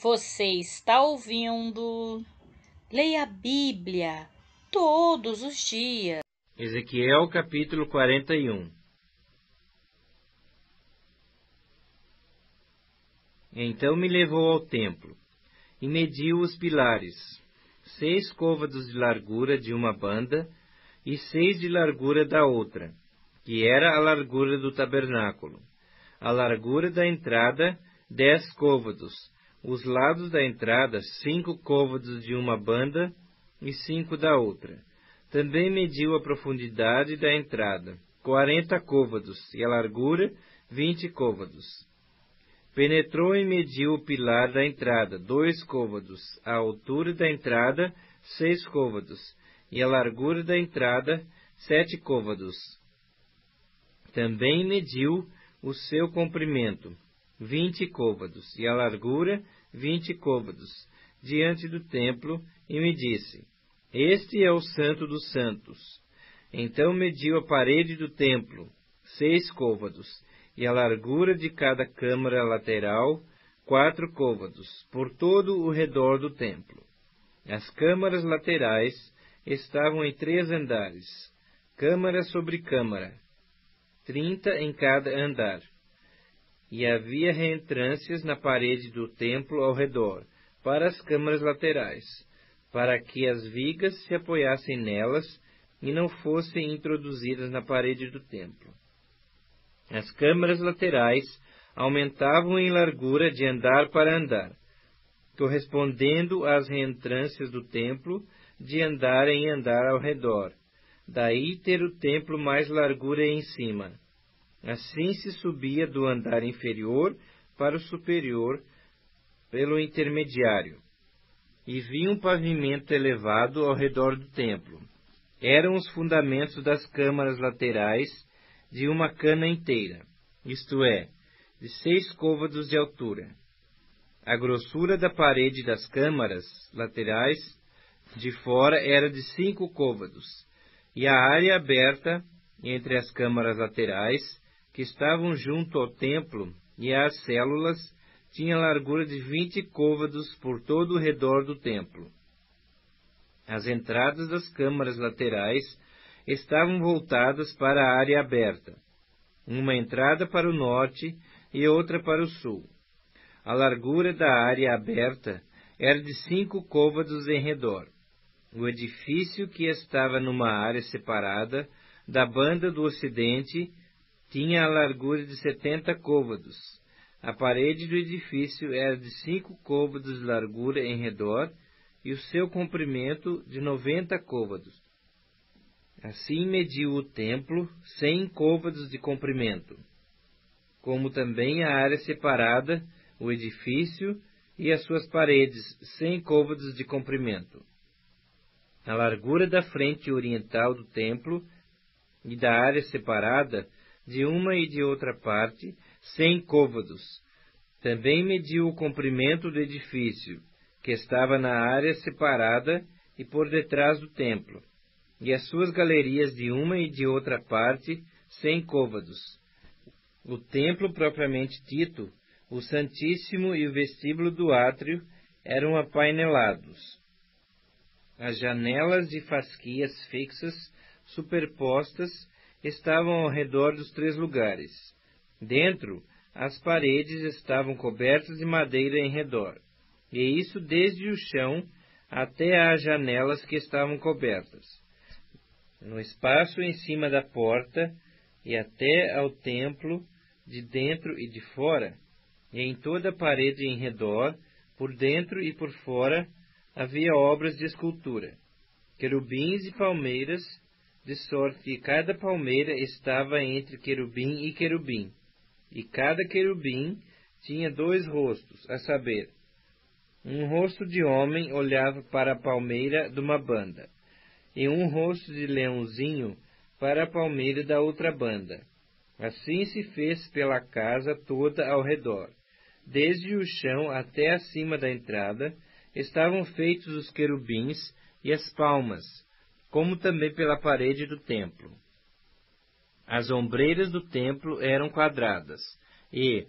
Você está ouvindo? Leia a Bíblia todos os dias. Ezequiel capítulo 41. Então me levou ao templo, e mediu os pilares, 6 côvados de largura de uma banda, e 6 de largura da outra, que era a largura do tabernáculo. A largura da entrada, 10 côvados, os lados da entrada, 5 côvados de uma banda, e 5 da outra. Também mediu a profundidade da entrada, 40 côvados, e a largura, 20 côvados. Penetrou e mediu o pilar da entrada, 2 côvados, a altura da entrada, 6 côvados, e a largura da entrada, 7 côvados. Também mediu o seu comprimento, 20 côvados, e a largura, 20 côvados, diante do templo, e me disse: Este é o Santo dos Santos. Então mediu a parede do templo, 6 côvados, e a largura de cada câmara lateral, 4 côvados, por todo o redor do templo. As câmaras laterais estavam em 3 andares, câmara sobre câmara, 30 em cada andar. E havia reentrâncias na parede do templo ao redor, para as câmaras laterais, para que as vigas se apoiassem nelas e não fossem introduzidas na parede do templo. As câmaras laterais aumentavam em largura de andar para andar, correspondendo às reentrâncias do templo de andar em andar ao redor. Daí ter o templo mais largura em cima. Assim se subia do andar inferior para o superior pelo intermediário. E vi um pavimento elevado ao redor do templo. Eram os fundamentos das câmaras laterais de uma cana inteira, isto é, de 6 côvados de altura. A grossura da parede das câmaras laterais de fora era de 5 côvados, e a área aberta entre as câmaras laterais, que estavam junto ao templo e às células, tinha largura de 20 côvados por todo o redor do templo. As entradas das câmaras laterais estavam voltadas para a área aberta, uma entrada para o norte e outra para o sul. A largura da área aberta era de 5 côvados em redor. O edifício, que estava numa área separada da banda do ocidente, tinha a largura de 70 côvados. A parede do edifício era de 5 côvados de largura em redor e o seu comprimento de 90 côvados. Assim mediu o templo 100 côvados de comprimento, como também a área separada, o edifício e as suas paredes, 100 côvados de comprimento. A largura da frente oriental do templo e da área separada, de uma e de outra parte, 100 côvados. Também mediu o comprimento do edifício, que estava na área separada e por detrás do templo, e as suas galerias de uma e de outra parte, 100 côvados. O templo propriamente dito, o Santíssimo e o vestíbulo do átrio eram apainelados. As janelas de fasquias fixas, superpostas, estavam ao redor dos 3 lugares. Dentro, as paredes estavam cobertas de madeira em redor, e isso desde o chão até às janelas que estavam cobertas. No espaço em cima da porta e até ao templo, de dentro e de fora, e em toda a parede em redor, por dentro e por fora, havia obras de escultura, querubins e palmeiras, de sorte que cada palmeira estava entre querubim e querubim, e cada querubim tinha 2 rostos, a saber, um rosto de homem olhava para a palmeira de uma banda, e um rosto de leãozinho para a palmeira da outra banda. Assim se fez pela casa toda ao redor. Desde o chão até acima da entrada estavam feitos os querubins e as palmas, como também pela parede do templo. As ombreiras do templo eram quadradas, e,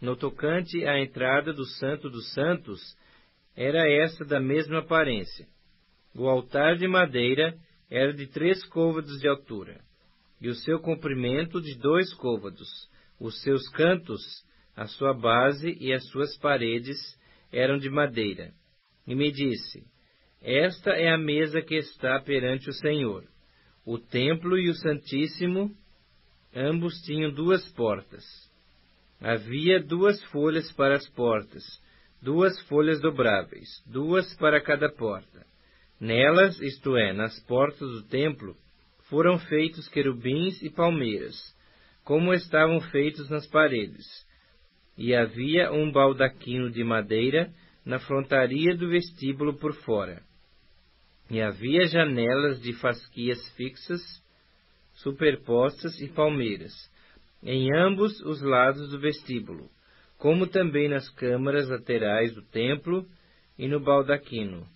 no tocante à entrada do Santo dos Santos, era esta da mesma aparência. O altar de madeira era de 3 côvados de altura, e o seu comprimento de 2 côvados. Os seus cantos, a sua base e as suas paredes eram de madeira. E me disse: esta é a mesa que está perante o Senhor. O templo e o Santíssimo, ambos tinham 2 portas. Havia 2 folhas para as portas, 2 folhas dobráveis, 2 para cada porta. Nelas, isto é, nas portas do templo, foram feitos querubins e palmeiras, como estavam feitos nas paredes. E havia um baldaquino de madeira na frontaria do vestíbulo por fora. E havia janelas de fasquias fixas, superpostas e palmeiras, em ambos os lados do vestíbulo, como também nas câmaras laterais do templo e no baldaquino.